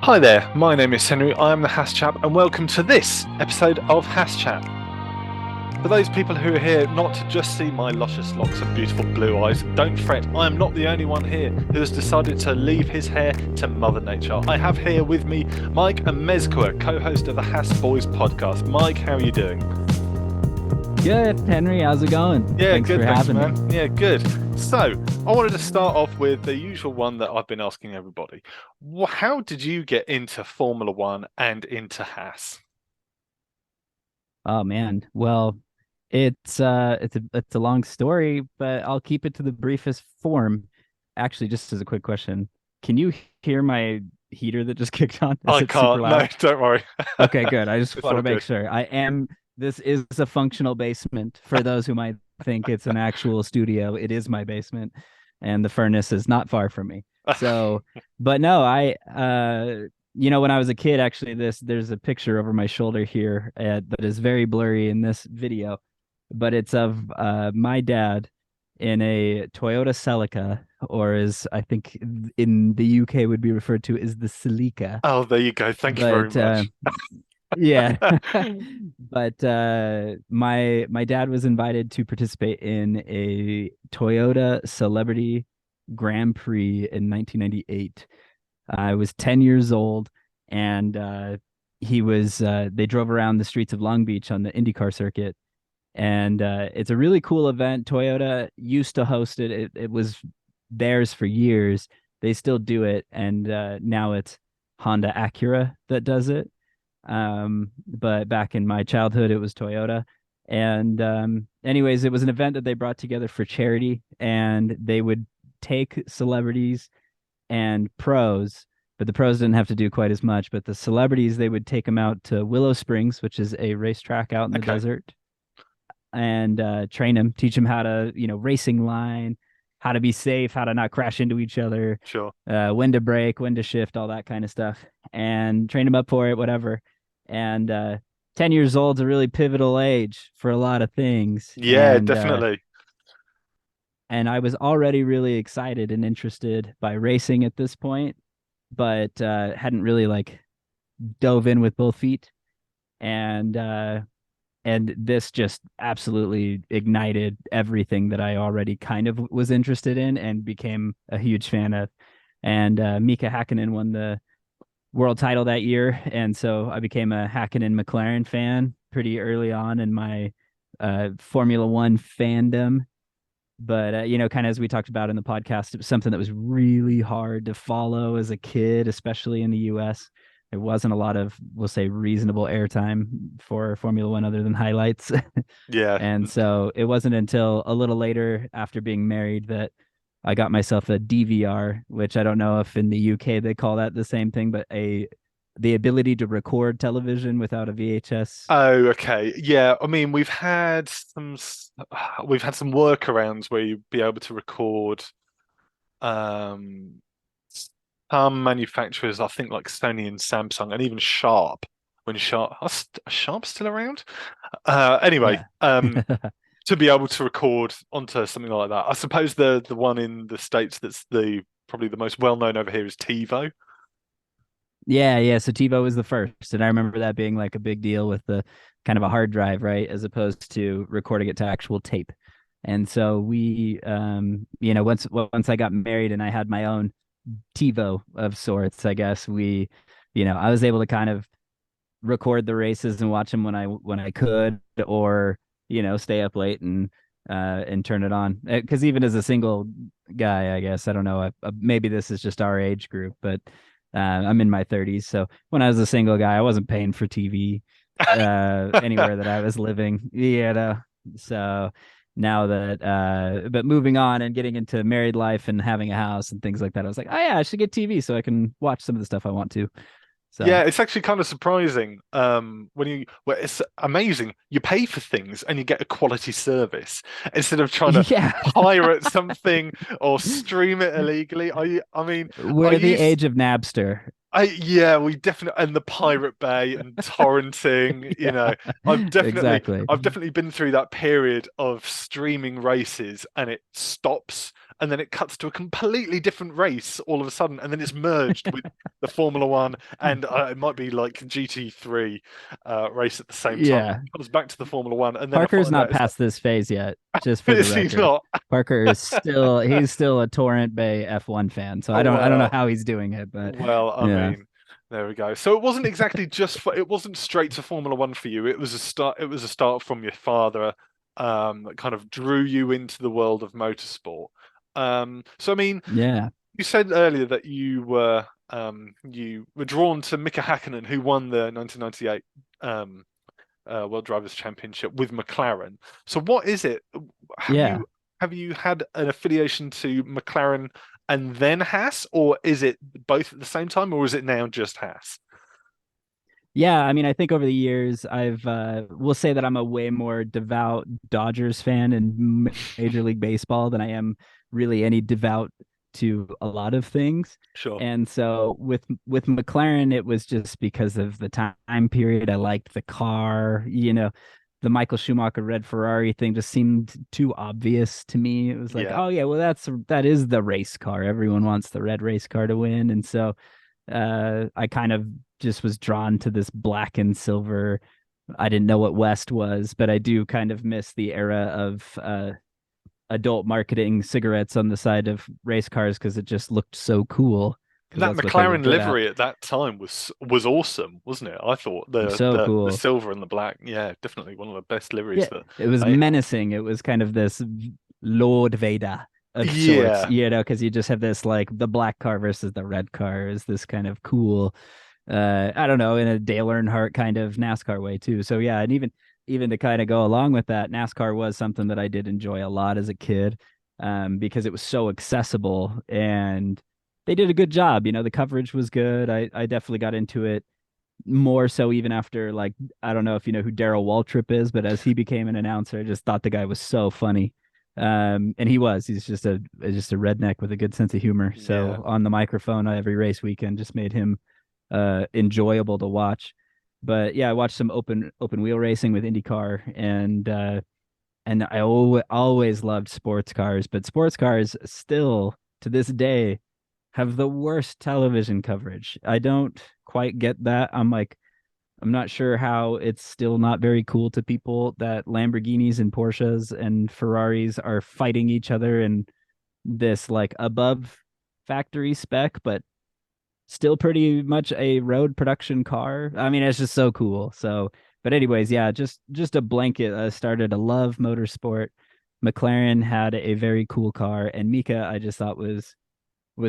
Hi there, my name is Henry, I am the Haas Chap, and welcome to this episode of Haas Chat. For those people who are here not to just see my luscious locks and beautiful blue eyes, don't fret, I am not the only one here who has decided to leave his hair to Mother Nature. I have here with me Mike Amezcua, co-host of the Haas Boys Podcast. Mike, how are you doing? Good, Henry. How's it going? Yeah, Thanks good, for thanks, having man. me. Yeah, good. So, I wanted to start off with the usual one that I've been asking everybody. How did you get into Formula One and into Haas? Oh man. Well, it's a long story, but I'll keep it to the briefest form. Actually, just as a quick question, can you hear my heater that just kicked on? Is I it super can't. No, loud? don't worry. Okay, good. I just It's want all to make good. sure. This is a functional basement for those who might think it's an actual studio. It is my basement, and the furnace is not far from me. So, but no, when I was a kid, actually, there's a picture over my shoulder here that is very blurry in this video, but it's of my dad in a Toyota Celica, or as I think in the UK would be referred to as the Celica. Oh, there you go. Thank you very But much. yeah. But my dad was invited to participate in a Toyota Celebrity Grand Prix in 1998. I was 10 years old, and they drove around the streets of Long Beach on the IndyCar circuit. And it's a really cool event. Toyota used to host it. It was theirs for years. They still do it, and now it's Honda Acura that does it. But back in my childhood, it was Toyota. And anyways, it was an event that they brought together for charity, and they would take celebrities and pros, but the pros didn't have to do quite as much. But the celebrities, they would take them out to Willow Springs, which is a racetrack out in the Okay, desert, and train them, teach them how to, racing line, how to be safe, how to not crash into each other, sure. when to brake, when to shift, all that kind of stuff, and train them up for it, whatever. And 10 years old is a really pivotal age for a lot of things. Yeah, definitely. And I was already really excited and interested by racing at this point, but hadn't really like dove in with both feet. And this just absolutely ignited everything that I already kind of was interested in and became a huge fan of. And Mika Hakkinen won the world title that year, and so I became a Hakkinen McLaren fan pretty early on in my Formula One fandom. But kind of as we talked about in the podcast, it was something that was really hard to follow as a kid, especially in the U.S. There wasn't a lot of, we'll say, reasonable airtime for Formula One other than highlights. Yeah. And so it wasn't until a little later after being married that I got myself a DVR, which I don't know if in the UK they call that the same thing, but the ability to record television without a VHS. Oh, okay. Yeah, I mean, we've had some workarounds where you'd be able to record um some manufacturers, I think like Sony and Samsung and even Sharp, when Sharp still around? Anyway, Yeah. to be able to record onto something like that. I suppose the one in the States that's the probably the most well known over here is TiVo. Yeah. So TiVo was the first. And I remember that being like a big deal with the kind of a hard drive, right? As opposed to recording it to actual tape. And so once I got married and I had my own TiVo of sorts, I guess I was able to kind of record the races and watch them when I could, or stay up late and turn it on. Because even as a single guy, I guess I don't know. Maybe this is just our age group, but I'm in my 30s. So when I was a single guy, I wasn't paying for TV anywhere that I was living. So now that but moving on and getting into married life and having a house and things like that, I was like, oh yeah, I should get TV so I can watch some of the stuff I want to. So Yeah, it's actually kind of surprising. Well, it's amazing. You pay for things and you get a quality service instead of trying to yeah. pirate something or stream it illegally. I mean, I We're the used age of Napster. yeah, we definitely and the Pirate Bay and torrenting, Yeah, exactly. I've definitely been through that period of streaming races and it stops and then it cuts to a completely different race all of a sudden, and then it's merged with the Formula One, and it might be like GT3 race at the same time. Yeah. It comes back to the Formula One, and then I Parker's find not out it's past this phase yet, just for like, the is he record. not? Parker is still he's still a Torrent Bay F1 fan. So Oh, I don't know well, how he's doing it, but well, I yeah. mean, there we go. So it wasn't exactly it wasn't straight to Formula One for you. It was a start. It was a start from your father, that kind of drew you into the world of motorsport. So I mean, Yeah. you said earlier that you were drawn to Mika Hakkinen, who won the 1998 World Drivers' Championship with McLaren. So what is it? Have Yeah. you had an affiliation to McLaren and then Haas, or is it both at the same time, or is it now just Haas? Yeah, I mean, I think over the years, we'll say that I'm a way more devout Dodgers fan in Major League Baseball than I am really any devout to a lot of things. Sure. And so with McLaren, it was just because of the time period. I liked the car, the Michael Schumacher red Ferrari thing just seemed too obvious to me. It was like, Yeah. oh yeah, well that is the race car. Everyone wants the red race car to win. And so I kind of just was drawn to this black and silver. I didn't know what West was, but I do kind of miss the era of adult marketing cigarettes on the side of race cars because it just looked so cool. Because That that's what they were McLaren good at. livery at that time was awesome, wasn't it? I thought So the cool. silver and the black, yeah, definitely one of the best liveries Yeah, that it was they had. menacing. It was kind of this Lord Vader of sorts, Yeah, because you just have this like the black car versus the red car is this kind of cool, I don't know, in a Dale Earnhardt kind of NASCAR way too. So yeah, and even to kind of go along with that, NASCAR was something that I did enjoy a lot as a kid, because it was so accessible and they did a good job. The coverage was good. I definitely got into it more so even after, like, I don't know if you know who Daryl Waltrip is, but as he became an announcer, I just thought the guy was so funny. And he's just a redneck with a good sense of humor. yeah. So on the microphone every race weekend just made him enjoyable to watch. But yeah, I watched some open wheel racing with IndyCar, and I always loved sports cars, but sports cars still to this day have the worst television coverage. I don't quite get that. I'm not sure how it's still not very cool to people that Lamborghinis and Porsches and Ferraris are fighting each other in this like above factory spec, but still pretty much a road production car. I mean, it's just so cool. So, but anyways, yeah, just a blanket. I started to love motorsport. McLaren had a very cool car, and Mika I just thought was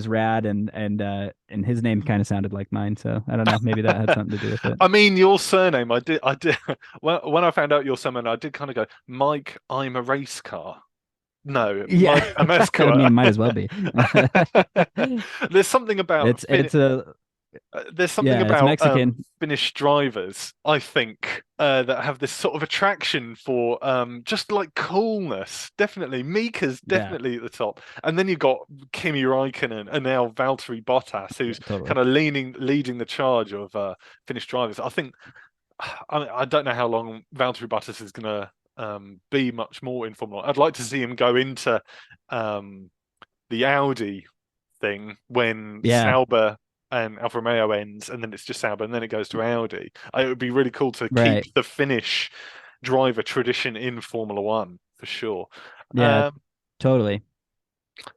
rad, and his name kind of sounded like mine. So I don't know, maybe that had something to do with it. I mean, your surname, I did. When I found out your surname, I did kind of go, Mike, I'm a race car. No, Yeah, Mike I mean, Amezcua. it might as well be. There's something about It's a there's something yeah, it's about Mexican. Finnish drivers, I think, that have this sort of attraction for just like coolness. Definitely, Mika's Yeah, definitely at the top, and then you've got Kimi Räikkönen and now Valtteri Bottas, yeah, who's totally. kind of leading the charge of Finnish drivers. I think I don't know how long Valtteri Bottas is going to be much more in Formula One. I'd like to see him go into the Audi thing when Yeah, Sauber and Alfa Romeo ends, and then it's just Sauber, and then it goes to Audi. It would be really cool to keep right. the Finnish driver tradition in Formula One for sure. Yeah, Um, totally.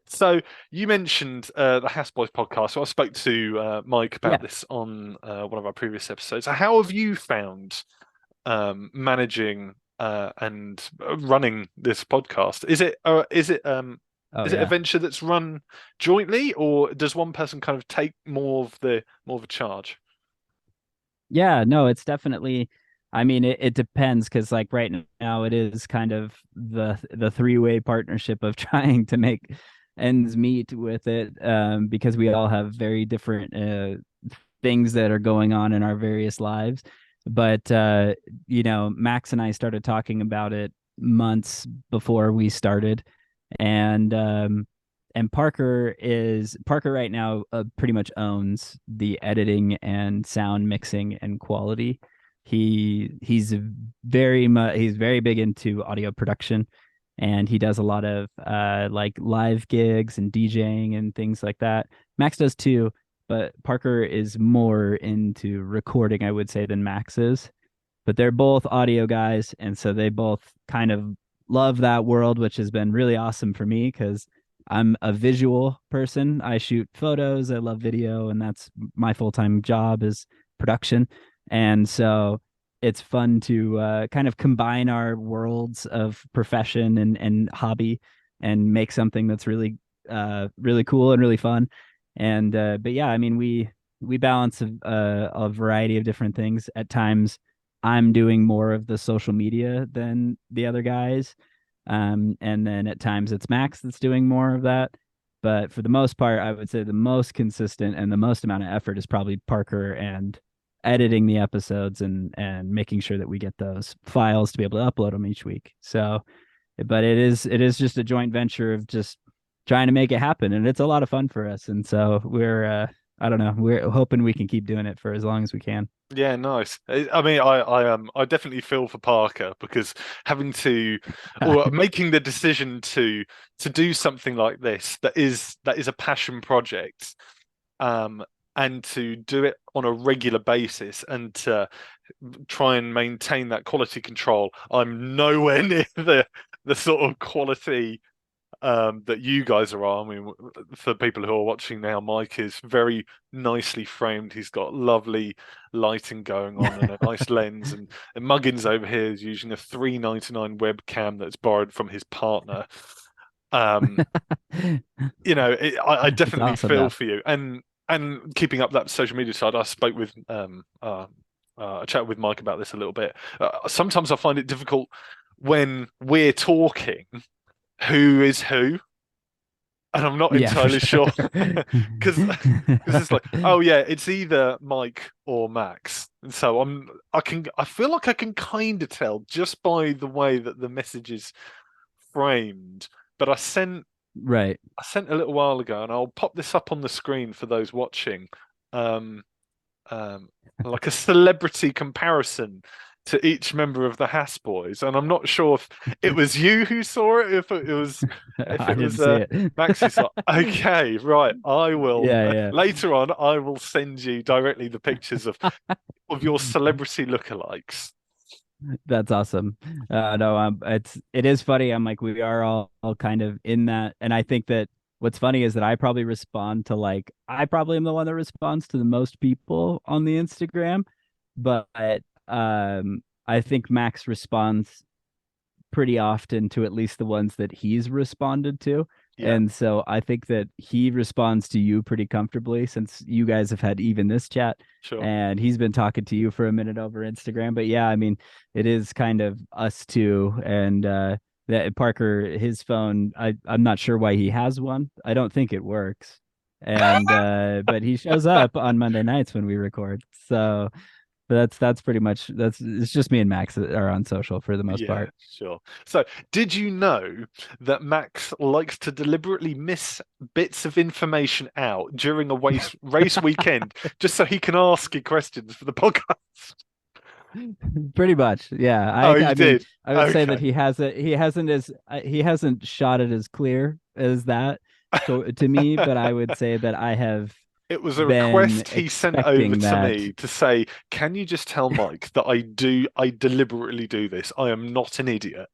so you mentioned the Haas Boys podcast. So I spoke to Mike about Yeah. this on one of our previous episodes. How have you found managing and running this podcast? Oh is it a yeah. venture that's run jointly, or does one person kind of take more of a charge? Yeah, no, it's definitely, I mean, it depends because like right now it is kind of the three-way partnership of trying to make ends meet with it, because we all have very different things that are going on in our various lives. But Max and I started talking about it months before we started, and Parker right now pretty much owns the editing and sound mixing and quality. He's very big into audio production, and he does a lot of like live gigs and DJing and things like that. Max does too, but Parker is more into recording, I would say, than Max is. But they're both audio guys, and so they both kind of love that world, which has been really awesome for me because I'm a visual person. I shoot photos, I love video, and that's my full-time job is production. And so it's fun to kind of combine our worlds of profession and hobby and make something that's really really cool and really fun. And but yeah, I mean we balance a variety of different things. At times I'm doing more of the social media than the other guys. And then at times it's Max that's doing more of that. But for the most part, I would say the most consistent and the most amount of effort is probably Parker and editing the episodes and making sure that we get those files to be able to upload them each week. So, but it is just a joint venture of just trying to make it happen, and it's a lot of fun for us. And so we're I don't know, we're hoping we can keep doing it for as long as we can. Yeah, nice. I mean, I definitely feel for Parker because having to, or making the decision to do something like this that is a passion project, and to do it on a regular basis and to try and maintain that quality control. I'm nowhere near the sort of quality that you guys are on. I mean, for people who are watching now, Mike is very nicely framed. He's got lovely lighting going on and a nice lens. And Muggins over here is using a $3.99 webcam that's borrowed from his partner. I definitely Awesome feel though. for you. And keeping up that social media side, I spoke with I chatted with Mike about this a little bit. Sometimes I find it difficult when we're talking who is who, and I'm not Yeah, for entirely sure. sure because it's like, oh yeah, it's either Mike or Max, and so I feel like I can kind of tell just by the way that the message is framed. But Right. I sent a little while ago, and I'll pop this up on the screen for those watching. Um, um, like a celebrity comparison to each member of the Haas Boys, and I'm not sure if it was you who saw it, if I it didn't was see it. Max who saw. Okay, right. I will Yeah, yeah. later on. I will send you directly the pictures of your celebrity lookalikes. That's awesome. No, it is funny. I'm like we are all kind of in that, and I think that what's funny is that I probably respond to like I probably am the one that responds to the most people on the Instagram, but I think Max responds pretty often to at least the ones that he's responded to. Yeah, And so I think that he responds to you pretty comfortably since you guys have had even this chat sure. and he's been talking to you for a minute over Instagram. But yeah, I mean, it is kind of us two. And that Parker, his phone, I'm not sure why he has one. I don't think it works. And but he shows up on Monday nights when we record. So but that's pretty much that's it's just me and Max that are on social for the most Yeah, part. sure. So, did you know that Max likes to deliberately miss bits of information out during a race weekend just so he can ask you questions for the podcast? Pretty much, yeah. Oh, I you mean, did. I would say that Okay. he hasn't shot it as clear as that to me, but I would say that I have It was a been request he sent over expecting to that. me to say, "Can you just tell Mike that I deliberately do this. I am not an idiot."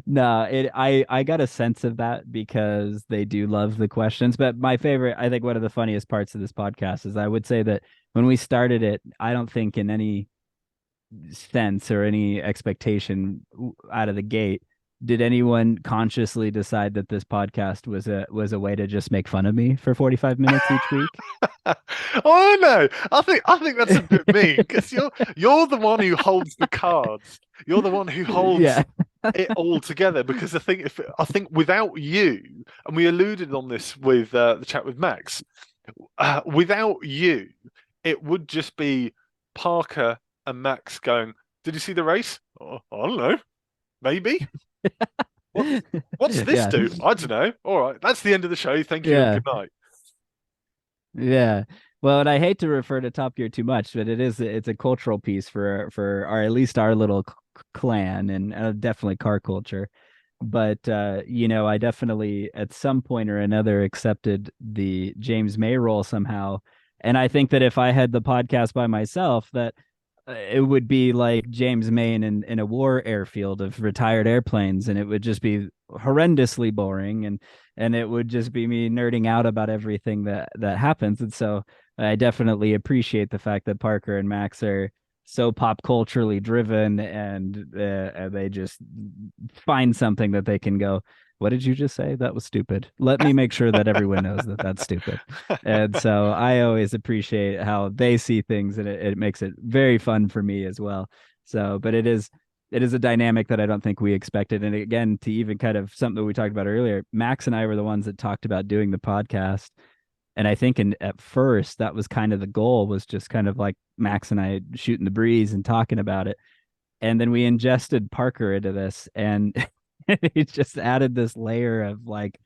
No, I got a sense of that because they do love the questions. But my favorite, I think one of the funniest parts of this podcast is I would say that when we started it, I don't think in any sense or any expectation out of the gate did anyone consciously decide that this podcast was a way to just make fun of me for 45 minutes each week. Oh no, I think that's a bit mean because you're the one who holds the cards. You're the one who holds Yeah. it all together because I think without you, and we alluded on this with the chat with Max, without you, it would just be Parker and Max going, "Did you see the race? Oh, I don't know, maybe. What what's this Yeah. do? I don't know. All right, that's the end of the show. Thank you and Yeah. good night." Yeah. Well, and I hate to refer to Top Gear too much, but it's a cultural piece for our at least our little clan and definitely car culture. But I definitely at some point or another accepted the James May role somehow. And I think that if I had the podcast by myself, that it would be like James May in a war airfield of retired airplanes, and it would just be horrendously boring, and it would just be me nerding out about everything that happens. And so I definitely appreciate the fact that Parker and Max are so pop culturally driven, and they just find something that they can go, what did you just say? That was stupid. Let me make sure that everyone knows that that's stupid. And so I always appreciate how they see things, and it makes it very fun for me as well. So, but it is a dynamic that I don't think we expected. And again, to even kind of something that we talked about earlier, Max and I were the ones that talked about doing the podcast. And I think at first that was kind of the goal, was just kind of like Max and I shooting the breeze and talking about it. And then we ingested Parker into this, and he just added this layer of like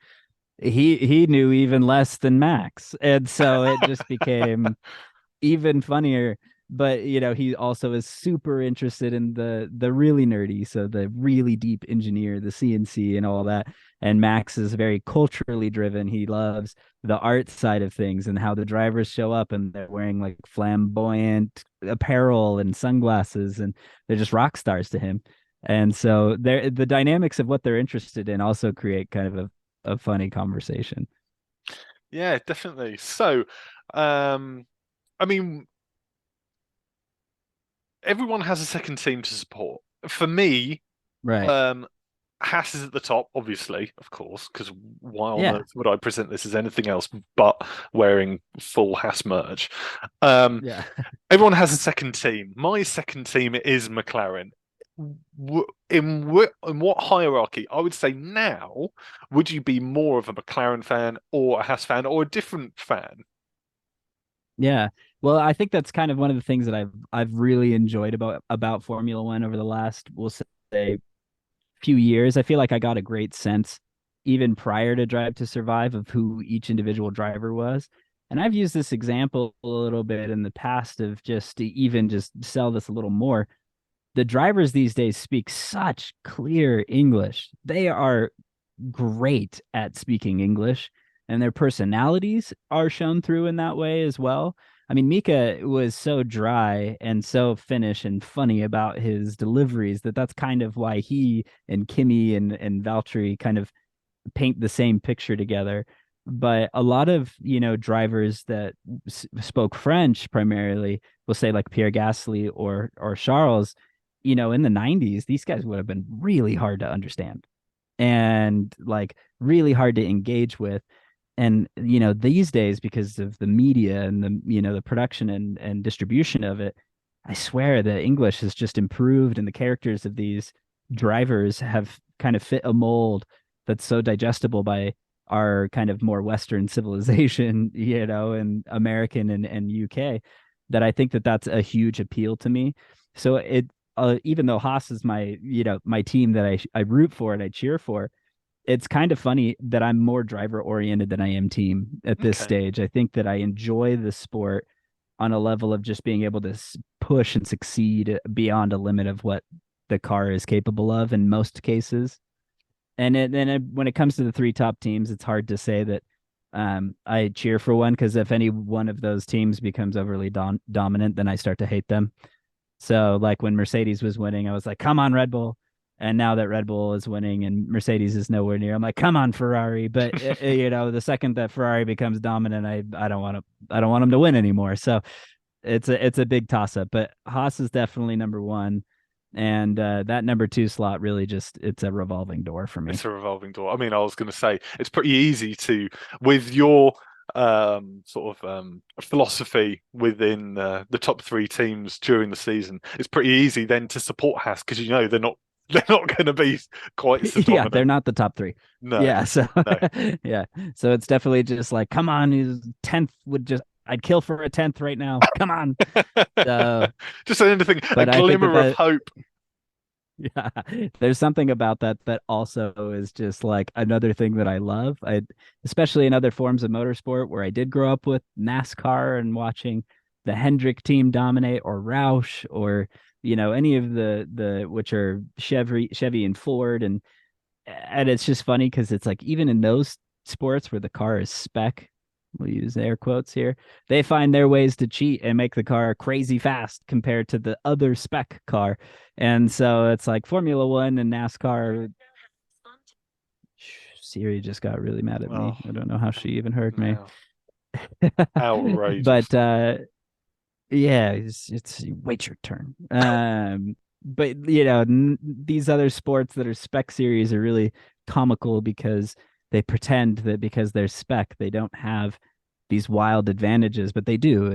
he knew even less than Max. And so it just became even funnier. But he also is super interested in the really nerdy, so the really deep engineer, the CNC and all that. And Max is very culturally driven. He loves the art side of things and how the drivers show up and they're wearing like flamboyant apparel and sunglasses, and they're just rock stars to him. And so the dynamics of what they're interested in also create kind of a funny conversation. Yeah, definitely. So, I mean, everyone has a second team to support. For me, Right. um, Haas is at the top, obviously, of course, because why on Yeah. earth would I present this as anything else but wearing full Haas merch? Um, Yeah. Everyone has a second team. My second team is McLaren. In what hierarchy? I would say now, would you be more of a McLaren fan or a Haas fan or a different fan? Yeah. Well, I think that's kind of one of the things that I've really enjoyed about Formula One over the last, we'll say, few years. I feel like I got a great sense even prior to Drive to Survive of who each individual driver was. And I've used this example a little bit in the past of just to even just sell this a little more. The drivers these days speak such clear English. They are great at speaking English, and their personalities are shown through in that way as well. I mean, Mika was so dry and so Finnish and funny about his deliveries that's kind of why he and Kimi and Valtteri kind of paint the same picture together. But a lot of drivers that spoke French primarily, will say like Pierre Gasly or Charles, in the 90s, these guys would have been really hard to understand and like really hard to engage with. And these days, because of the media and the production and distribution of it, I swear the English has just improved, and the characters of these drivers have kind of fit a mold that's so digestible by our kind of more Western civilization, and American and UK, that I think that that's a huge appeal to me. So even though Haas is my team that I root for and I cheer for, it's kind of funny that I'm more driver oriented than I am team at this Okay. stage. I think that I enjoy the sport on a level of just being able to push and succeed beyond a limit of what the car is capable of in most cases. And when it comes to the three top teams, it's hard to say that I cheer for one, because if any one of those teams becomes overly dominant, then I start to hate them. So like when Mercedes was winning, I was like, come on, Red Bull. And now that Red Bull is winning and Mercedes is nowhere near, I'm like, come on, Ferrari. But the second that Ferrari becomes dominant, I don't want them to win anymore. So it's a big toss up. But Haas is definitely number one, and that number two slot really just, it's a revolving door for me. It's a revolving door. I mean, I was going to say it's pretty easy to, with your sort of philosophy within the top three teams during the season. It's pretty easy then to support Haas because they're not going to be quite so Yeah, they're dominant. not the top three. No, Yeah, so no. yeah, so it's definitely just like, come on, his 10th would just, I'd kill for a 10th right now. Come on. So, Just anything, a but I think that glimmer of hope. yeah, there's something about that also is just like another thing that I love. Especially in other forms of motorsport where I did grow up with NASCAR and watching the Hendrick team dominate, or Roush, or any of the which are Chevy and Ford. And And it's just funny because it's like even in those sports where the car is spec, we'll use air quotes here, they find their ways to cheat and make the car crazy fast compared to the other spec car. And so it's like Formula One and NASCAR. Siri just got really mad at Oh, me. I don't know how she even heard me. yeah. Outrageous. But yeah, it's wait your turn. But these other sports that are spec series are really comical because they pretend that because they're spec, they don't have these wild advantages, but they do.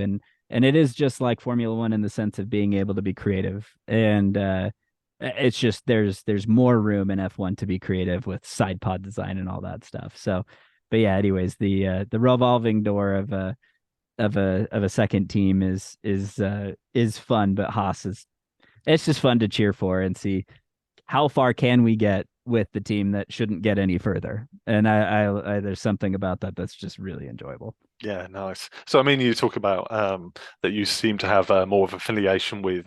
And it is just like Formula One in the sense of being able to be creative. And it's just there's more room in F1 to be creative with side pod design and all that stuff. So, but yeah, anyways, the revolving door of a second team is fun, but Haas is it's just fun to cheer for and see how far can we get with the team that shouldn't get any further. And I there's something about that that's just really enjoyable. Yeah, nice. So, I mean, you talk about that you seem to have more of affiliation with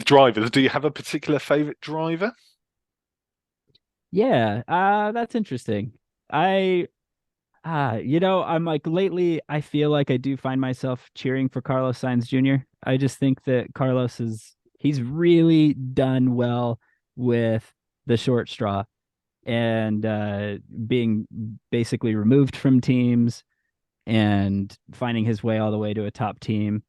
drivers. Do you have a particular favorite driver? Yeah, that's interesting. I I'm like lately I feel like I do find myself cheering for Carlos Sainz Jr. I just think that he's really done well with the short straw and being basically removed from teams and finding his way all the way to a top team.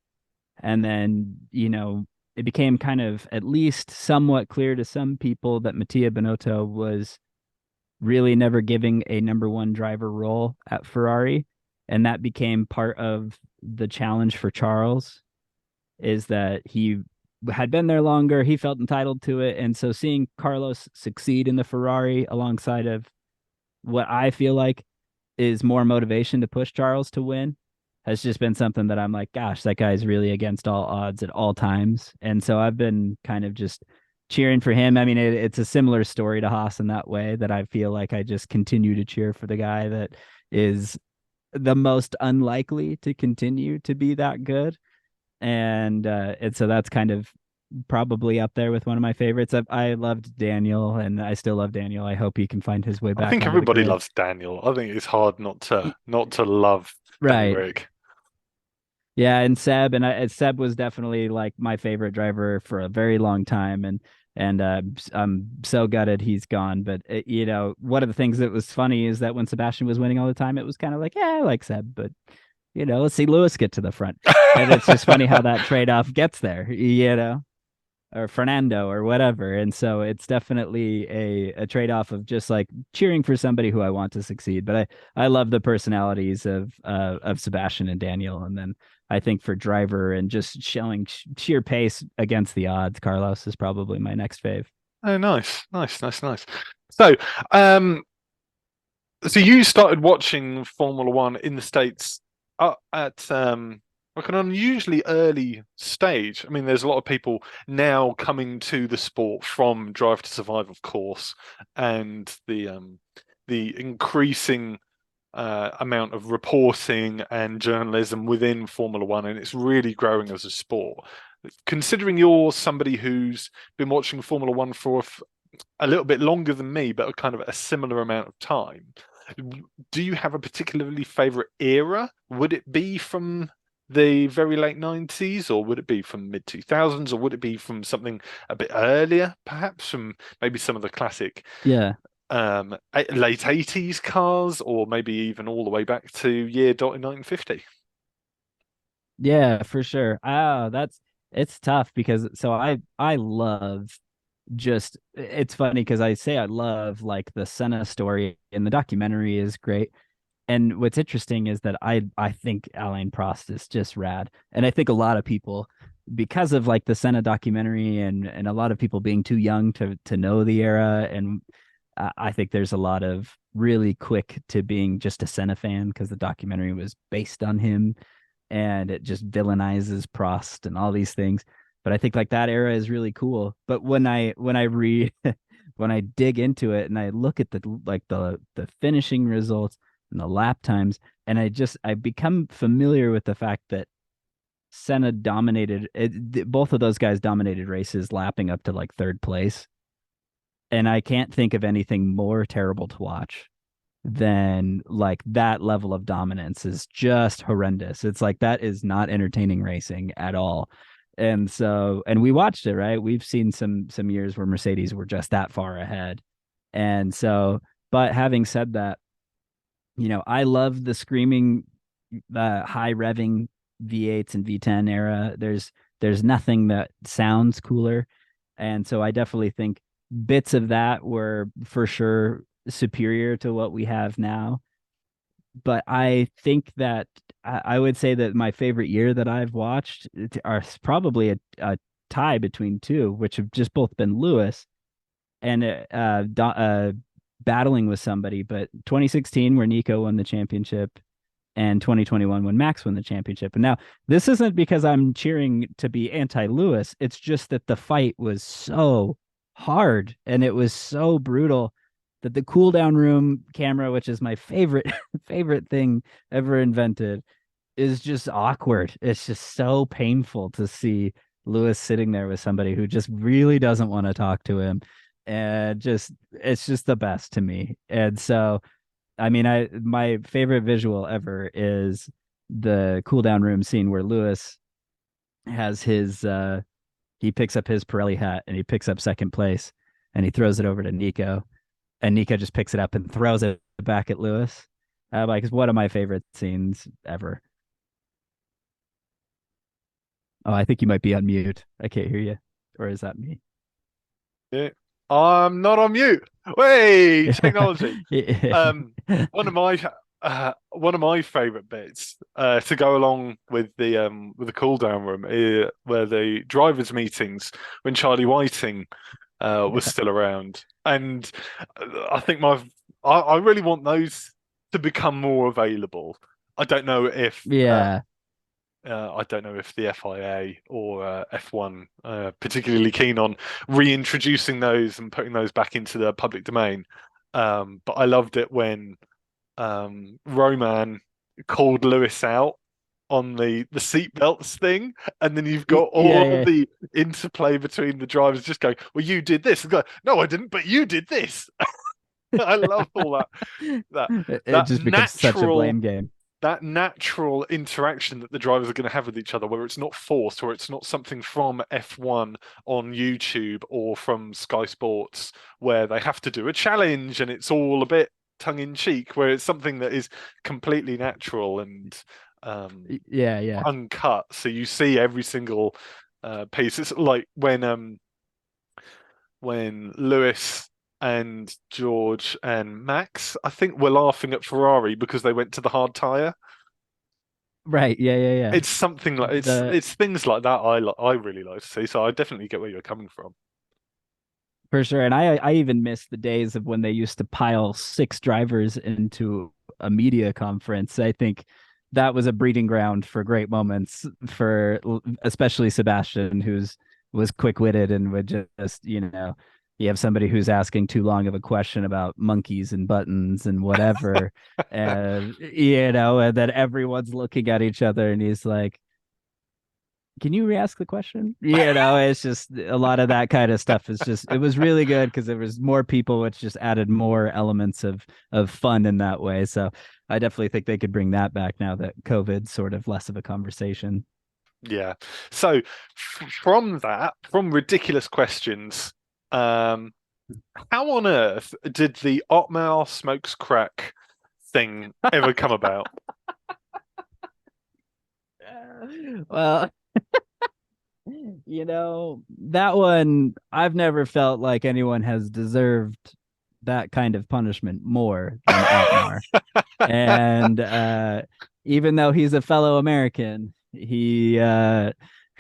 And then, it became kind of at least somewhat clear to some people that Mattia Binotto was really never giving a number one driver role at Ferrari. And that became part of the challenge for Charles, is that he had been there longer. He felt entitled to it. And so seeing Carlos succeed in the Ferrari alongside of what I feel like is more motivation to push Charles to win has just been something that I'm like, gosh, that guy's really against all odds at all times. And so I've been kind of just cheering for him. I mean, it's a similar story to Haas in that way, that I feel like I just continue to cheer for the guy that is the most unlikely to continue to be that good. And so that's kind of probably up there with one of my favorites. I loved Daniel, and I still love Daniel. I hope he can find his way I back think onto the everybody grid. loves Daniel. I think it's hard not to love Danny Right. Rick. Yeah, and Seb was definitely like my favorite driver for a very long time, and I'm so gutted he's gone. But one of the things that was funny is that when Sebastian was winning all the time, it was kind of like, yeah, I like Seb, but let's see Lewis get to the front, and it's just funny how that trade off gets there, or Fernando or whatever. And so it's definitely a trade-off of just like cheering for somebody who I want to succeed. But I love the personalities of Sebastian and Daniel. And then I think for driver and just showing sheer pace against the odds, Carlos is probably my next fave. Oh, nice, nice, nice, nice. So, um, so you started watching Formula One in the States at like an unusually early stage. I mean, there's a lot of people now coming to the sport from Drive to Survive, of course, and the increasing amount of reporting and journalism within Formula One, and it's really growing as a sport. Considering you're somebody who's been watching Formula One for a little bit longer than me, but a kind of a similar amount of time, do you have a particularly favorite era? Would it be from the very late 90s, or would it be from mid 2000s, or would it be from something a bit earlier, perhaps from maybe some of the classic Yeah. late 80s cars, or maybe even all the way back to year dot in 1950? Yeah, for sure. It's tough because so I love just it's funny because I say I love like the Senna story, and the documentary is great. And what's interesting is that I think Alain Prost is just rad. And I think a lot of people, because of like the Senna documentary and a lot of people being too young to know the era, and I think there's a lot of really quick to being just a Senna fan because the documentary was based on him, and it just villainizes Prost and all these things. But I think like that era is really cool. But when I read when I dig into it and I look at the finishing results and the lap times, and I become familiar with the fact that Senna dominated both of those guys dominated races lapping up to like third place. And I can't think of anything more terrible to watch than like that level of dominance is just horrendous. It's like that is not entertaining racing at all. And so, and we watched it, right? We've seen some years where Mercedes were just that far ahead. And so, but having said that, I love the screaming high revving V8s and V10 era. There's nothing that sounds cooler. And so I definitely think bits of that were for sure superior to what we have now. But I think that I would say that my favorite year that I've watched are probably a tie between two, which have just both been Lewis and battling with somebody. But 2016, where Nico won the championship, and 2021 when Max won the championship. And now this isn't because I'm cheering to be anti-Lewis. It's just that the fight was so hard and it was so brutal that the cool down room camera, which is my favorite favorite thing ever invented, is just awkward. It's just so painful to see Lewis sitting there with somebody who just really doesn't want to talk to him. And just it's just the best to me. And so I mean, my favorite visual ever is the cool down room scene where Lewis has his he picks up his Pirelli hat and he picks up second place and he throws it over to Nico, and Nico just picks it up and throws it back at Lewis. Like it's one of my favorite scenes ever. Oh, I think you might be on mute. I can't hear you. Or is that me? Yeah. I'm not on mute. Way technology. Yeah. One of my favorite bits to go along with the cool down room were the drivers' meetings when Charlie Whiting was still around, and I think I really want those to become more available. I don't know if Yeah. the FIA or F1 particularly keen on reintroducing those and putting those back into the public domain. But I loved it when Roman called Lewis out on the seatbelts thing, and then you've got all of Yeah. the interplay between the drivers just going, "Well, you did this," and go, "No, I didn't, but you did this." I love all that It that just becomes such a natural blame game. that natural interaction that the drivers are going to have with each other, where it's not forced or it's not something from F1 on YouTube or from Sky Sports where they have to do a challenge and it's all a bit tongue in cheek, where it's something that is completely natural and Yeah. uncut. So you see every single piece. It's like when Lewis and George and Max, I think, were laughing at Ferrari because they went to the hard tire. Right. Yeah. It's something like The it's things like that I really like to see. So I definitely get where you're coming from. For sure. And I even miss the days of when they used to pile six drivers into a media conference. I think that was a breeding ground for great moments for especially Sebastian, who's was quick-witted and would just, you have somebody who's asking too long of a question about monkeys and buttons and whatever. And and then everyone's looking at each other and he's like, can you re-ask the question? It's just a lot of that kind of stuff. It was really good because there was more people, which just added more elements of fun in that way. So I definitely think they could bring that back now that COVID's sort of less of a conversation. Yeah. So from ridiculous questions, how on earth did the Otmar smokes crack thing ever come about? Well, that one, I've never felt like anyone has deserved that kind of punishment more than Otmar. And even though he's a fellow American, he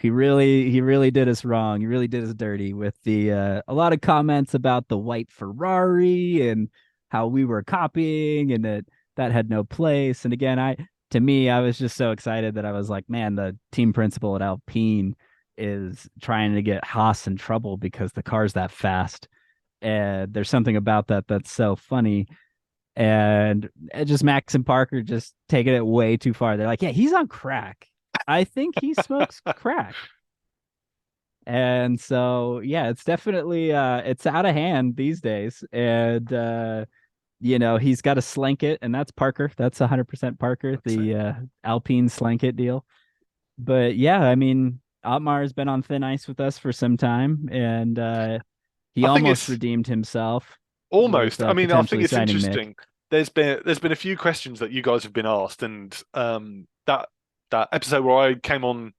really did us wrong. He really did us dirty with the a lot of comments about the white Ferrari and how we were copying and that had no place. And again, to me, I was just so excited that I was like, man, the team principal at Alpine is trying to get Haas in trouble because the car's that fast. And there's something about that that's so funny. And it just Max and Parker just taking it way too far. They're like, yeah, he's on crack. I think he smokes crack. And so, yeah, it's definitely it's out of hand these days. And he's got a Slanket, and that's Parker. That's 100% Parker, That's it. the Alpine Slanket deal. But yeah, I mean, Otmar has been on thin ice with us for some time, and he I think almost it's redeemed himself with almost. I mean, I think potentially it's signing Mick. interesting. There's been a few questions that you guys have been asked, and that episode where I came on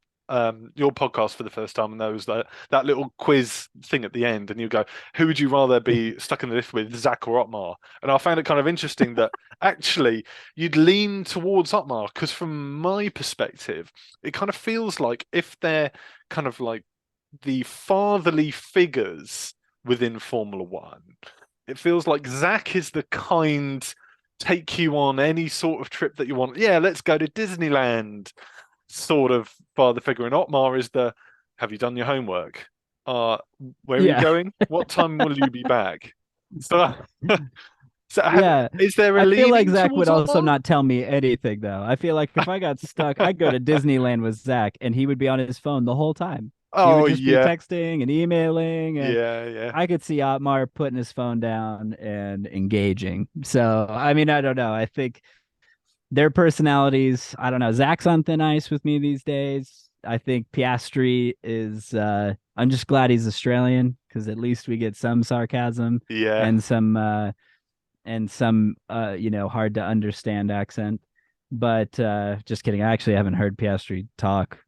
your podcast for the first time, and there was that little quiz thing at the end, and you go, "Who would you rather be stuck in the lift with, Zach or Otmar?" And I found it kind of interesting that actually you'd lean towards Otmar because, from my perspective, it kind of feels like if they're kind of like the fatherly figures within Formula One, it feels like Zach is the kind take you on any sort of trip that you want. Yeah, let's go to Disneyland sort of father figure. And Otmar is the have you done your homework? Uh, where are you Yeah. going? What time will you be back? So, Yeah. is there a I feel like leaning Zach would towards also Otmar? not tell me anything, though. I feel like if I got stuck, I'd go to Disneyland with Zach, and he would be on his phone the whole time. He Oh would just be yeah, texting and emailing, and yeah. I could see Otmar putting his phone down and engaging. So, I mean, I don't know. I think their personalities, I don't know. Zach's on thin ice with me these days. I think Piastri is, I'm just glad he's Australian because at least we get some sarcasm Yeah. and some hard to understand accent. But just kidding. I actually haven't heard Piastri talk.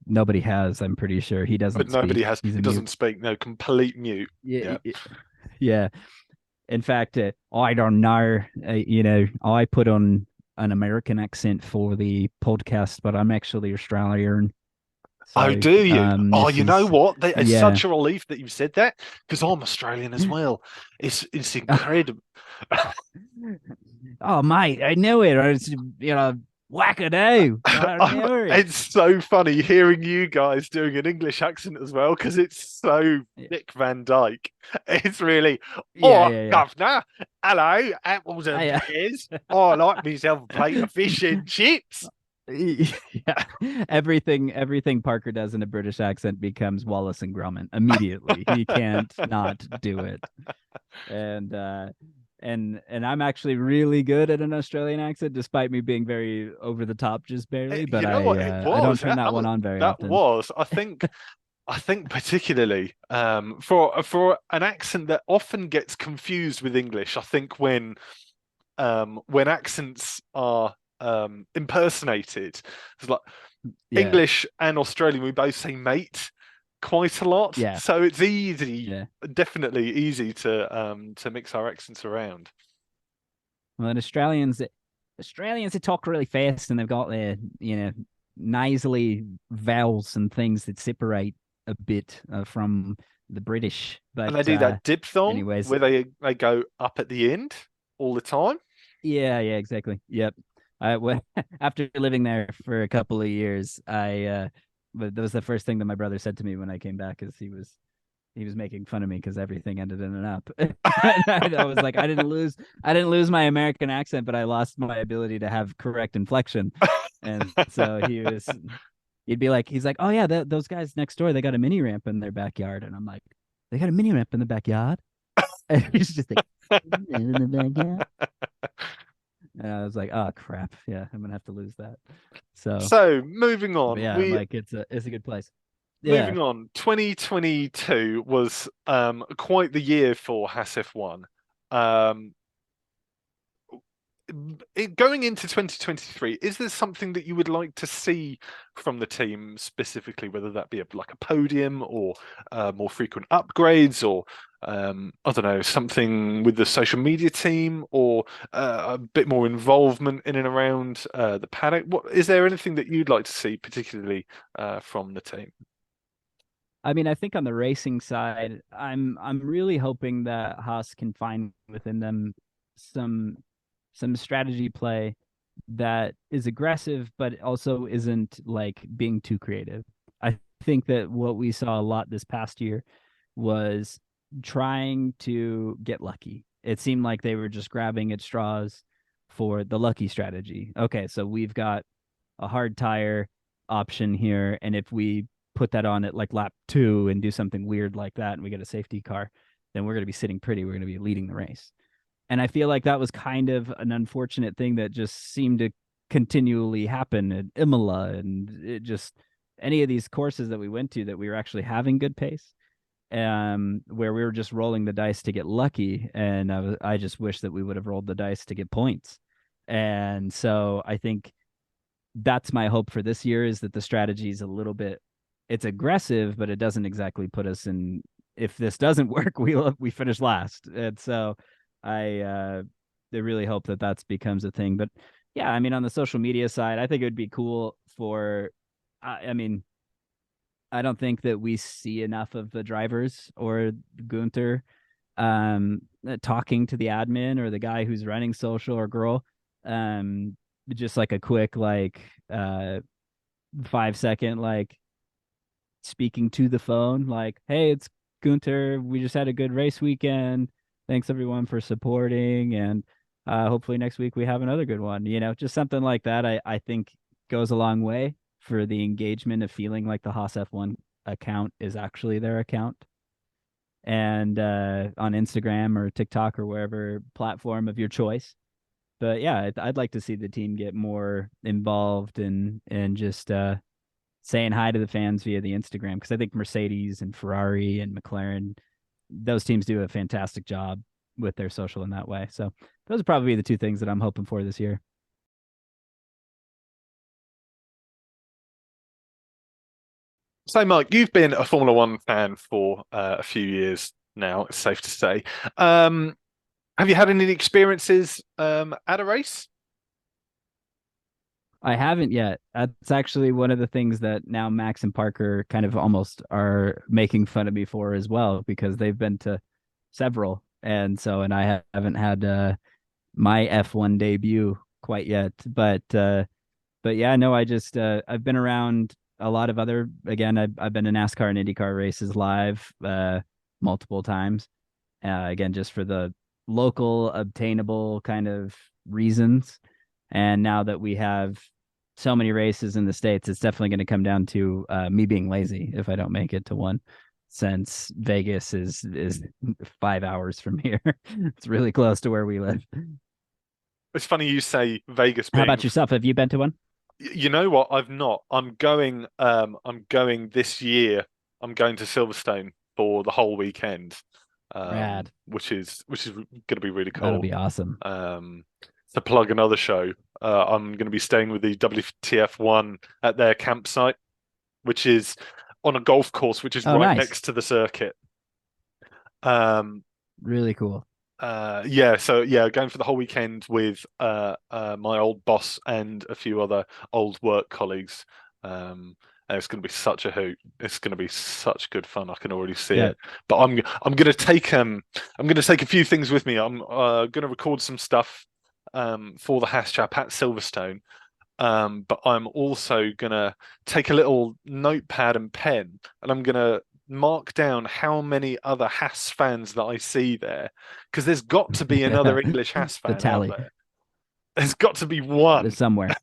Nobody has. I'm pretty sure he But doesn't nobody speak. has. He's a He mute. doesn't speak. No, complete mute. Yeah, Yeah. yeah. In fact, I don't know. I put on an American accent for the podcast, but I'm actually Australian. Oh, So, do you? Oh, this you know is what? It's yeah. such a relief that you've said that because I'm Australian as well. It's incredible. Oh, mate, I knew it. It's, wackadoo. I knew it. It's so funny hearing you guys doing an English accent as well because it's so Yeah, Dick Van Dyke. It's really, yeah, oh, yeah. governor, hello, apples and Yeah. pears. Oh, I like myself a plate of fish and chips. Yeah. Everything Parker does in a British accent becomes Wallace and Gromit immediately. He can't not do it. And and I'm actually really good at an Australian accent, despite me being very over the top just barely. But You know what? It I don't was turn that one on very that often. was. I think particularly for an accent that often gets confused with English. I think when accents are impersonated, it's like Yeah, English and Australian. We both say mate quite a lot, yeah, so it's easy, yeah. definitely easy to mix our accents around. Well, and Australians they talk really fast, and they've got their nasally vowels and things that separate a bit from the British. And they But do that diphthong anyways, where they go up at the end all the time. yeah, exactly. Yep. After living there for a couple of years, but that was the first thing that my brother said to me when I came back, is he was making fun of me because everything ended in an up. I was like, I didn't lose my American accent, but I lost my ability to have correct inflection. And so he'd be like, he's like, oh yeah, those guys next door, they got a mini ramp in their backyard, and I'm like, they got a mini ramp in the backyard, and he's just like, in the backyard. And I was like, oh crap, yeah, I'm gonna have to lose that. So, So moving but on, yeah, I'm we like, it's a good place. Yeah, moving on. 2022 was quite the year for Haas F1. Um, Going into 2023, is there something that you would like to see from the team specifically, whether that be like a podium or more frequent upgrades or I don't know, something with the social media team or a bit more involvement in and around the paddock? What is there anything that you'd like to see particularly from the team? I mean, I think on the racing side, I'm really hoping that Haas can find within them some strategy play that is aggressive, but also isn't like being too creative. I think that what we saw a lot this past year was trying to get lucky. It seemed like they were just grabbing at straws for the lucky strategy. Okay, so we've got a hard tire option here, and if we put that on at like lap 2 and do something weird like that, and we get a safety car, then we're going to be sitting pretty. We're going to be leading the race. And I feel like that was kind of an unfortunate thing that just seemed to continually happen at Imola, and it just any of these courses that we went to that we were actually having good pace, where we were just rolling the dice to get lucky. And I just wish that we would have rolled the dice to get points. And so I think that's my hope for this year, is that the strategy is a little bit, it's aggressive, but it doesn't exactly put us in, if this doesn't work, we finish last. And so I really hope that that becomes a thing. But yeah, I mean, on the social media side, I think it would be cool for, I mean, I don't think that we see enough of the drivers or Gunther talking to the admin or the guy who's running social, or girl. Just like a quick, like 5-second, like speaking to the phone, like, hey, it's Gunther. We just had a good race weekend. Thanks everyone for supporting, and hopefully next week we have another good one. Just something like that. I think goes a long way for the engagement of feeling like the Haas F1 account is actually their account. And on Instagram or TikTok or wherever platform of your choice. But yeah, I'd like to see the team get more involved and just saying hi to the fans via the Instagram, because I think Mercedes and Ferrari and McLaren, those teams do a fantastic job with their social in that way. So those are probably the two things that I'm hoping for this year. So, Mike, you've been a Formula One fan for a few years now, it's safe to say. Have you had any experiences at a race? I haven't yet. That's actually one of the things that now Max and Parker kind of almost are making fun of me for as well, because they've been to several. And so, and I haven't had my F1 debut quite yet. But yeah, no, I've been around a lot of other, again, I've been to NASCAR and IndyCar races live multiple times. Again, just for the local obtainable kind of reasons. And now that we have so many races in the States, it's definitely going to come down to me being lazy if I don't make it to one, since Vegas is 5 hours from here. It's really close to where we live. It's funny you say Vegas How being. about yourself? Have you been to one? You know what? I've not. I'm going. I'm going this year. I'm going to Silverstone for the whole weekend, Rad. which is going to be really That'll cool. be awesome. To plug another show, I'm going to be staying with the WTF1 at their campsite, which is on a golf course, which is right nice. next to the circuit. Really cool. Yeah, so yeah, going for the whole weekend with my old boss and a few other old work colleagues. And it's going to be such a hoot. It's going to be such good fun. I can already see it. But I'm going to take a few things with me. I'm going to record some stuff for the Haas Chap at Silverstone. But I'm also going to take a little notepad and pen, and I'm going to mark down how many other Haas fans that I see there, because there's got to be another English Haas fan out there. There's got to be one. There's somewhere.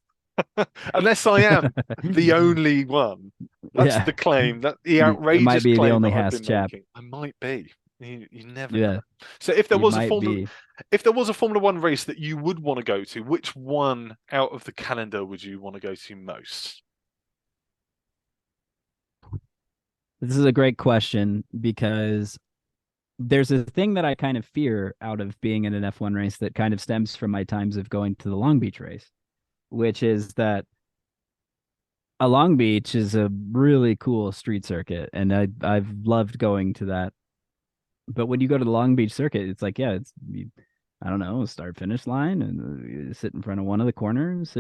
Unless I am the only one. That's the claim. That the outrageous might be claim the only that I've Haas been chap. making. I might be. You never know. So if there was a Formula One race that you would want to go to, which one out of the calendar would you want to go to most? This is a great question, because there's a thing that I kind of fear out of being in an F1 race that kind of stems from my times of going to the Long Beach race, which is that a Long Beach is a really cool street circuit, and I've loved going to that. But when you go to the Long Beach circuit, it's like, yeah, I don't know, start finish line, and you sit in front of one of the corners.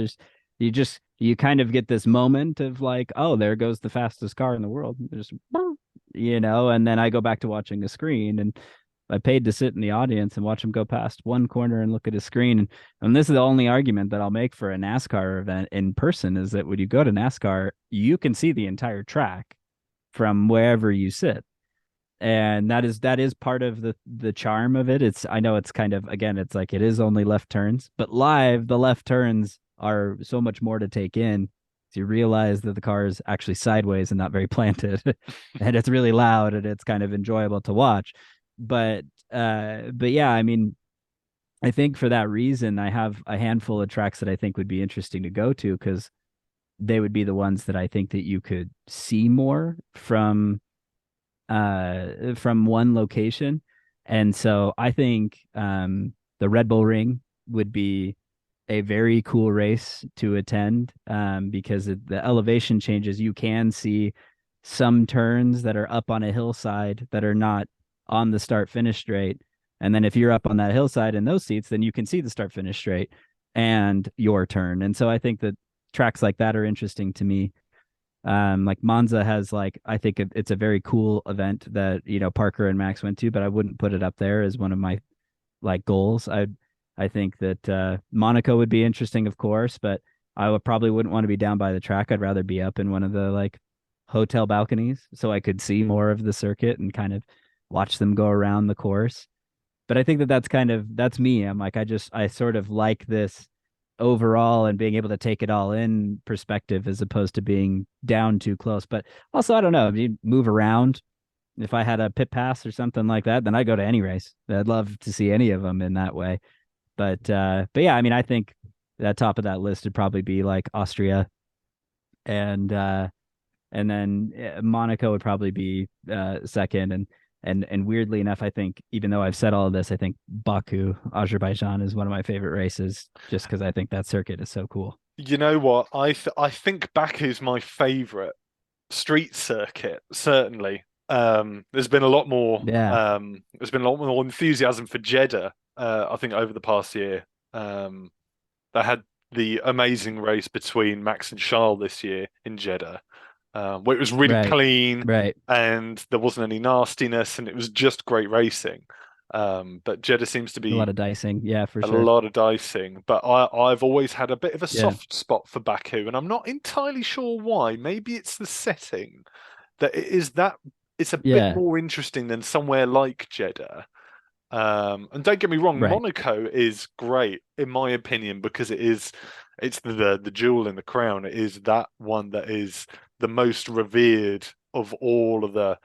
You kind of get this moment of like, oh, there goes the fastest car in the world. Just, and then I go back to watching the screen, and I paid to sit in the audience and watch him go past one corner and look at his screen. And this is the only argument that I'll make for a NASCAR event in person, is that when you go to NASCAR, you can see the entire track from wherever you sit. And that is part of the charm of it. I know it's kind of, again, it's like, it is only left turns, but live, the left turns are so much more to take in. You realize that the car is actually sideways and not very planted, and it's really loud and it's kind of enjoyable to watch. But yeah, I mean, I think for that reason, I have a handful of tracks that I think would be interesting to go to because they would be the ones that I think that you could see more from one location. And so I think the Red Bull Ring would be a very cool race to attend because the elevation changes. You can see some turns that are up on a hillside that are not on the start finish straight. And then if you're up on that hillside in those seats, then you can see the start finish straight and your turn. And so I think that tracks like that are interesting to me. Like Monza has like I think it's a very cool event that Parker and Max went to, but I wouldn't put it up there as one of my like goals. I think that Monaco would be interesting, of course, but I would probably wouldn't want to be down by the track. I'd rather be up in one of the like hotel balconies so I could see more of the circuit and kind of watch them go around the course. But I think that that's me. I'm like I sort of like this overall and being able to take it all in perspective as opposed to being down too close. But also, I don't know, if you move around, if I had a pit pass or something like that, then I go to any race. I'd love to see any of them in that way. But yeah, I mean, I think that top of that list would probably be like Austria and then Monaco would probably be second and weirdly enough, I think even though I've said all of this, I think Baku, Azerbaijan is one of my favorite races just because I think that circuit is so cool. You know what? I think Baku's my favorite street circuit, certainly. Yeah, There's been a lot more enthusiasm for Jeddah, I think over the past year. They had the amazing race between Max and Charles this year in Jeddah, where it was really right, clean right. and there wasn't any nastiness and it was just great racing. But Jeddah seems to A lot be of dicing. Yeah, for a sure. lot of dicing, but I've always had a bit of a Yeah, soft spot for Baku, and I'm not entirely sure why. Maybe it's the setting that it is that it's a bit yeah, more interesting than somewhere like Jeddah. And don't get me wrong, right, Monaco is great in my opinion because it's the jewel in the crown. It is that one that is the most revered of all of the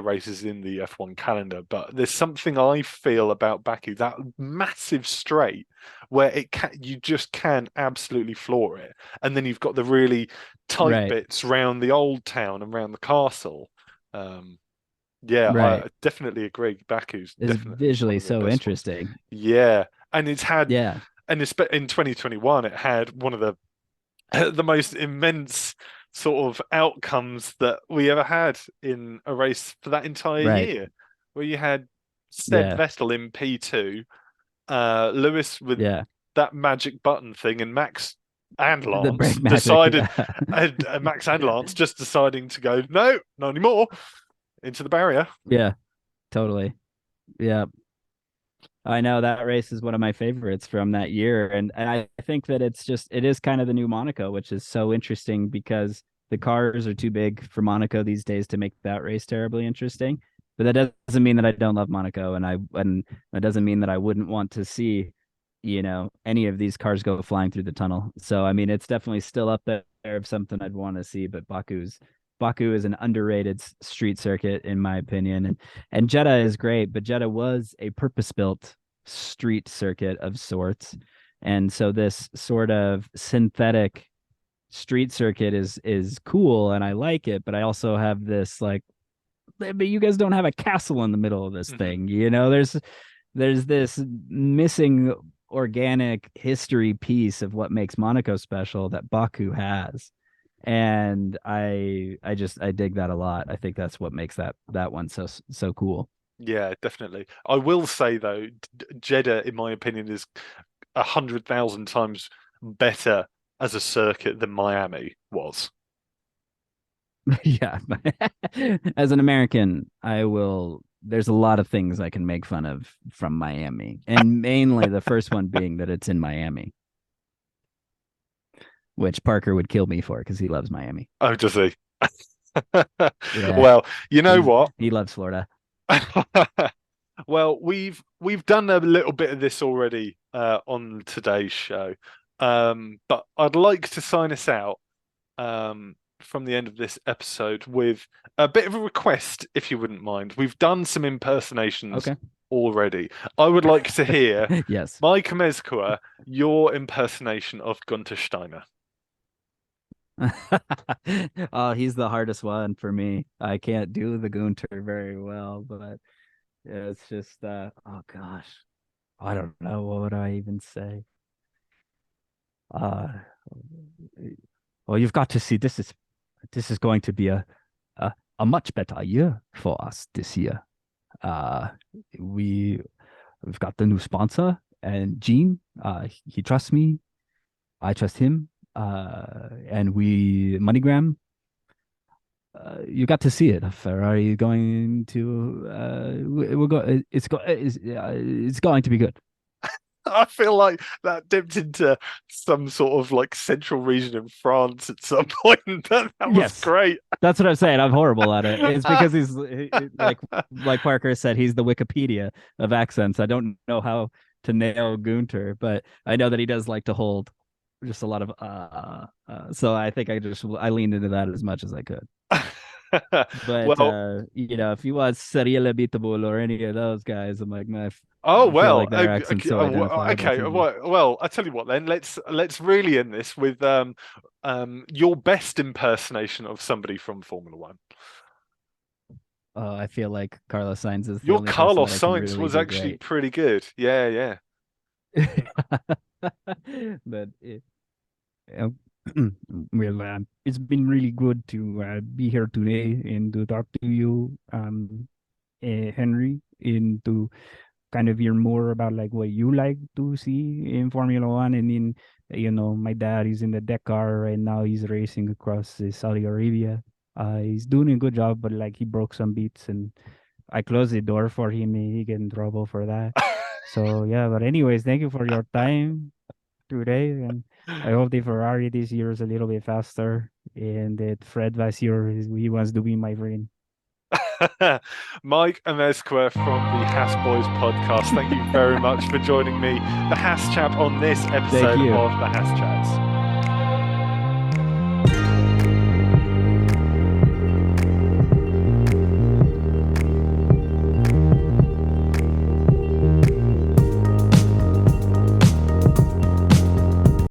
races in the F1 calendar. But there's something I feel about Baku, that massive straight where you just can absolutely floor it. And then you've got the really tight right, bits around the old town and around the castle. Um, yeah, right. I definitely agree. Baku's It's definitely one visually of the so best ones. interesting. Yeah, and it's had, Yeah, and it's in 2021, it had one of the the most immense sort of outcomes that we ever had in a race for that entire right. year, where you had Seb Yeah, Vettel in P2, Lewis with yeah. that magic button thing, and Max and The Lance brake magic. decided, Yeah, and Max and Lance just deciding to go, no, not anymore, into the barrier. yeah, totally. Yeah. I know that race is one of my favorites from that year. And I think that it is kind of the new Monaco, which is so interesting because the cars are too big for Monaco these days to make that race terribly interesting. But that doesn't mean that I don't love Monaco and that doesn't mean that I wouldn't want to see, any of these cars go flying through the tunnel. So I mean it's definitely still up there of something I'd want to see, but Baku is an underrated street circuit in my opinion. And Jeddah is great, but Jeddah was a purpose-built street circuit of sorts. And so this sort of synthetic street circuit is cool and I like it, but I also have this like, but you guys don't have a castle in the middle of this Hmm. thing. There's this missing organic history piece of what makes Monaco special that Baku has. And I dig that a lot. I think that's what makes that one so cool. Yeah, definitely. I will say though, Jeddah, in my opinion, is 100,000 times better as a circuit than Miami was. Yeah. As an American, there's a lot of things I can make fun of from Miami. And mainly the first one being that it's in Miami, which Parker would kill me for because he loves Miami. Oh, does he? Yeah. Well, you know what? He loves Florida. Well, we've done a little bit of this already on today's show, but I'd like to sign us out from the end of this episode with a bit of a request, if you wouldn't mind. We've done some impersonations already. I would like to hear, Yes. Mike Amezcua, your impersonation of Gunter Steiner. Oh, he's the hardest one for me. I can't do the Gunter very well, but it's just oh gosh. I don't know what would I even say. Uh well, you've got to see this is going to be a much better year for us this year. Uh we we've got the new sponsor and Gene, he trusts me, I trust him. And we MoneyGram. You got to see it. Ferrari going to it's going to be good. I feel like that dipped into some sort of like central region in France at some point. That was Yes. great. That's what I'm saying. I'm horrible at it. It's because like Parker said, he's the Wikipedia of accents. I don't know how to nail Gunter, but I know that he does like to hold just a lot of so I think I leaned into that as much as I could. But Well, if you watch Serial Abitable or any of those guys, I'm like, man, oh I feel well, like their accent's so identifiable okay. to me. Well, I tell you what then. Let's really end this with your best impersonation of somebody from Formula One. I feel like Carlos Sainz is the Your only person Carlos that I can Sainz really was do actually great. pretty good. Yeah, yeah. But uh, well, it's been really good to be here today and to talk to you, Henry, and to kind of hear more about like what you like to see in Formula One. And in my dad is in the Dakar right now. He's racing across Saudi Arabia. He's doing a good job, but like he broke some beats, and I closed the door for him, and he get in trouble for that. So yeah, but anyways, thank you for your time today, and I hope the Ferrari this year is a little bit faster, and that Fred Vasseur he wants to be my friend. Mike Amezcua from the Haas Boys Podcast. Thank you very much for joining me, the Haas Chap, on this episode Thank you. of the Haas Chats.